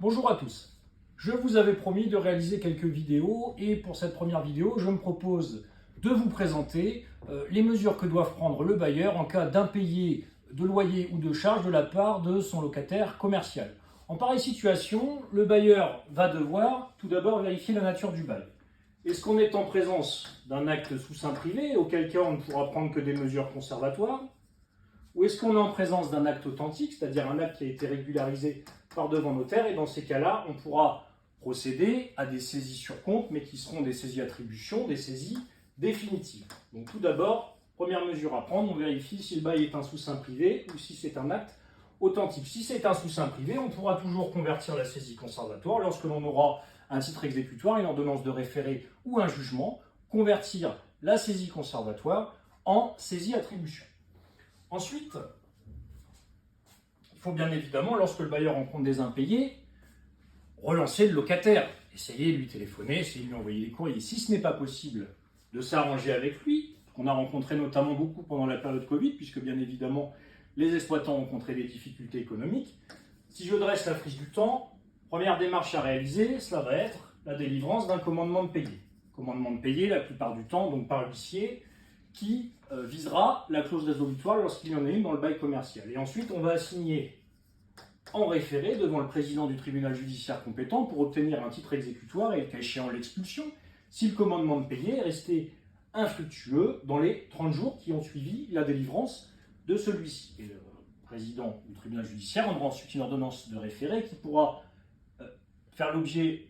Bonjour à tous. Je vous avais promis de réaliser quelques vidéos et pour cette première vidéo, je me propose de vous présenter les mesures que doit prendre le bailleur en cas d'impayé de loyer ou de charge de la part de son locataire commercial. En pareille situation, le bailleur va devoir tout d'abord vérifier la nature du bail. Est-ce qu'on est en présence d'un acte sous seing privé, auquel cas on ne pourra prendre que des mesures conservatoires? Ou est-ce qu'on est en présence d'un acte authentique, c'est-à-dire un acte qui a été régularisé par devant notaire, et dans ces cas-là, on pourra procéder à des saisies sur compte, mais qui seront des saisies attribution, des saisies définitives. Donc tout d'abord, première mesure à prendre, on vérifie si le bail est un sous seing privé ou si c'est un acte authentique. Si c'est un sous seing privé, on pourra toujours convertir la saisie conservatoire lorsque l'on aura un titre exécutoire, une ordonnance de référé ou un jugement, convertir la saisie conservatoire en saisie attribution. Ensuite, il faut bien évidemment, lorsque le bailleur rencontre des impayés, relancer le locataire, essayer de lui téléphoner, essayer de lui envoyer des courriers. Si ce n'est pas possible, de s'arranger avec lui, qu'on a rencontré notamment beaucoup pendant la période Covid, puisque bien évidemment les exploitants ont rencontré des difficultés économiques. Si je dresse la frise du temps, première démarche à réaliser, cela va être la délivrance d'un commandement de payer. Commandement de payer, la plupart du temps, donc par l'huissier, qui visera la clause résolutoire lorsqu'il y en a une dans le bail commercial. Et ensuite, on va assigner en référé devant le président du tribunal judiciaire compétent pour obtenir un titre exécutoire et, le cas échéant, l'expulsion, si le commandement de payer est resté infructueux dans les 30 jours qui ont suivi la délivrance de celui-ci. Et le président du tribunal judiciaire rendra ensuite une ordonnance de référé qui pourra faire l'objet,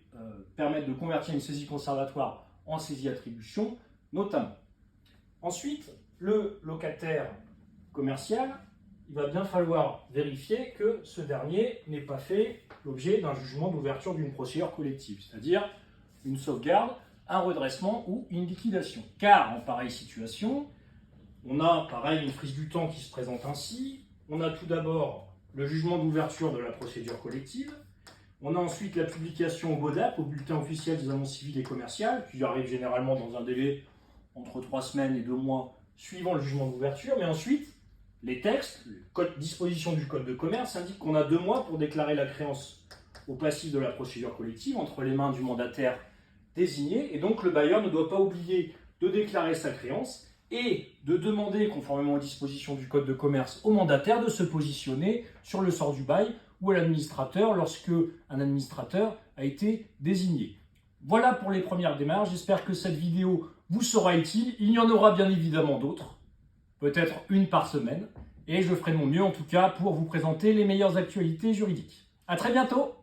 permettre de convertir une saisie conservatoire en saisie attribution, notamment. Ensuite, le locataire commercial, il va bien falloir vérifier que ce dernier n'ait pas fait l'objet d'un jugement d'ouverture d'une procédure collective, c'est-à-dire une sauvegarde, un redressement ou une liquidation. Car en pareille situation, on a pareil une frise du temps qui se présente ainsi. On a tout d'abord le jugement d'ouverture de la procédure collective. On a ensuite la publication au BODAP, au bulletin officiel des annonces civiles et commerciales, qui arrive généralement dans un délai entre 3 semaines et 2 mois suivant le jugement d'ouverture. Mais ensuite, les textes, disposition du code de commerce indiquent qu'on a 2 mois pour déclarer la créance au passif de la procédure collective entre les mains du mandataire désigné. Et donc le bailleur ne doit pas oublier de déclarer sa créance et de demander, conformément aux dispositions du code de commerce, au mandataire de se positionner sur le sort du bail ou à l'administrateur lorsque un administrateur a été désigné. Voilà pour les premières démarches. J'espère que cette vidéo vous sera utile. Il y en aura bien évidemment d'autres, peut-être une par semaine, et je ferai de mon mieux en tout cas pour vous présenter les meilleures actualités juridiques. À très bientôt!